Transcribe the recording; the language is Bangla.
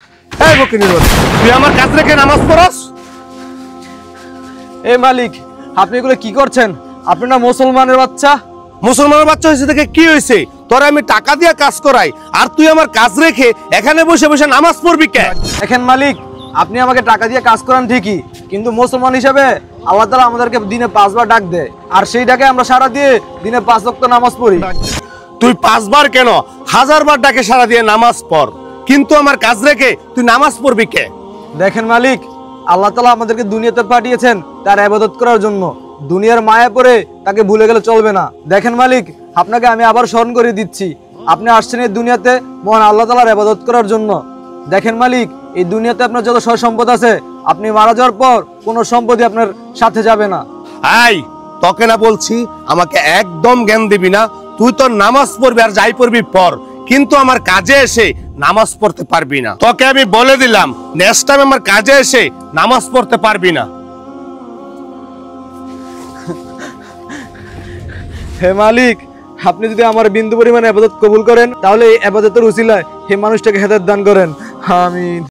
এই বকিনির বাচ্চা, তুই আমার কাজ রেখে নামাজ পড়াস? এ মালিক, আপনি এগুলো কি করছেন? আপনি না মুসলমানের বাচ্চা। মুসলমানের বাচ্চা হয়েছে থেকে কি হয়েছে? তোরা আমি টাকা দিয়ে কাজ করাই, আর তুই আমার কাজ রেখে এখানে বসে বসে নামাজ পড়বি কে? দেখেন মালিক, আপনি আমাকে টাকা দিয়ে কাজ করান ঠিকই, কিন্তু মুসলমান হিসেবে আল্লাহ তাআলা আমাদেরকে দিনে 5 বার ডাক দেয়, আর সেই ডাকে আমরা সারা দিয়ে দিনে 5 ওয়াক্ত নামাজ পড়ি। তুই 5 বার কেন 1000 বার ডাকে সারা দিয়ে নামাজ পড়, কিন্তু আমার কাজ রেখে তুই নামাজ পড়বি কে? দেখেন মালিক, আল্লাহ তাআলা আমাদেরকে দুনিয়াতে পাঠিয়েছেন তার ইবাদত করার জন্য। দুনিয়ার মায়া পড়ে তাকে ভুলে গেলে চলবে না। দেখেন মালিক, আপনাকে আমি আবার স্মরণ করে দিচ্ছি, আপনি আসছেন এই দুনিয়াতে মহান আল্লাহ তাআলার ইবাদত করার জন্য। দেখেন মালিক, এই দুনিয়াতে আপনার যত সয় সম্পদ আছে, আপনি মারা যাওয়ার পর কোনো সম্পদই আপনার সাথে যাবে না। আই তোকে না বলছি, আমাকে একদম জ্ঞান দিবি না। তুই তো নামাজ পড়বি আর যাই পড়বি পর, কিন্তু আমার কাজে এসে নামাজ পড়তে পারবি না। তোকে আমি বলে দিলাম, নেক্সট টাইম আমার কাজে এসে নামাজ পড়তে পারবি না। হে মালিক, আপনি যদি আমার বিন্দু পরিমাণ ইবাদত কবুল করেন, তাহলে এই ইবাদতের উসিলায় হে মানুষটাকে হেদায়েত দান করেন। আমিন।